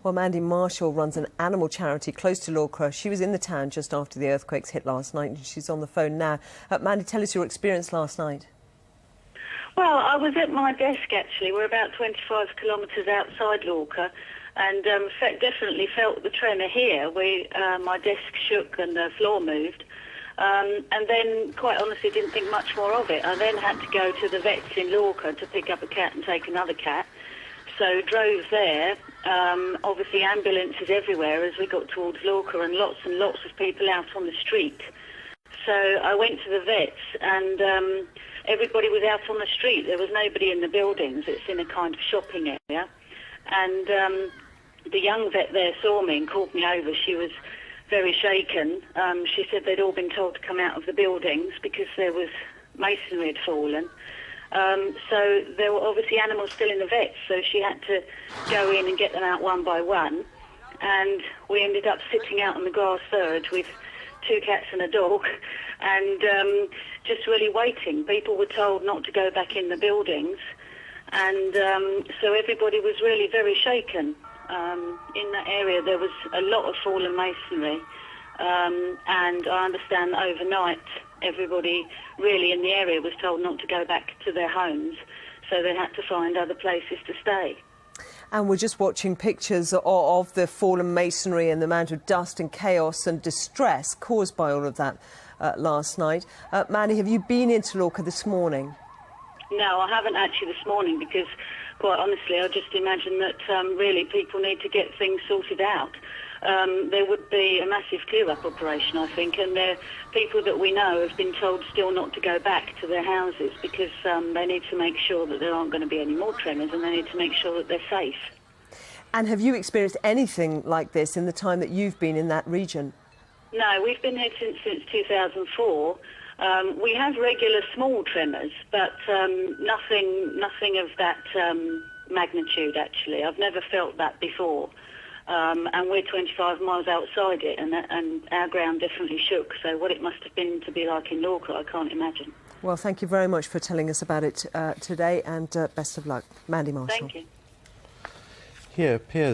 Well, Mandy Marshall runs an animal charity close to Lorca. She was in the town just after the earthquakes hit last night, and she's on the phone now. Mandy, tell us your experience last night. Well, I was at my desk, actually. We're about 25 kilometres outside Lorca, and definitely felt the tremor here. My desk shook and the floor moved. And then, quite honestly, didn't think much more of it. I then had to go to the vets in Lorca to pick up a cat and take another cat. So drove there. Obviously, ambulances everywhere as we got towards Lorca, and lots of people out on the street. So I went to the vets, and everybody was out on the street. There was nobody in the buildings. It's in a kind of shopping area. And the young vet there saw me and called me over. She was very shaken. She said they'd all been told to come out of the buildings because there was masonry had fallen. So there were obviously animals still in the vets, so she had to go in and get them out one by one. And we ended up sitting out on the grass verge with 2 cats and a dog, and just really waiting. People were told not to go back in the buildings, and so everybody was really very shaken. In that area there was a lot of fallen masonry, and I understand that overnight everybody really in the area was told not to go back to their homes, so they had to find other places to stay. And we're just watching pictures of the fallen masonry and the amount of dust and chaos and distress caused by all of that last night. Mandy, have you been into Lorca this morning? No, I haven't actually this morning because, quite honestly, I just imagine that really people need to get things sorted out. There would be a massive clear-up operation, I think, and there people that we know have been told still not to go back to their houses because they need to make sure that there aren't going to be any more tremors, and they need to make sure that they're safe. And have you experienced anything like this in the time that you've been in that region? No, we've been here since 2004. We have regular small tremors, but nothing of that magnitude, actually. I've never felt that before. And we're 25 miles outside it, and our ground definitely shook. So what it must have been to be like in Lorca, I can't imagine. Well, thank you very much for telling us about it today, and best of luck. Mandy Marshall. Thank you. Here appears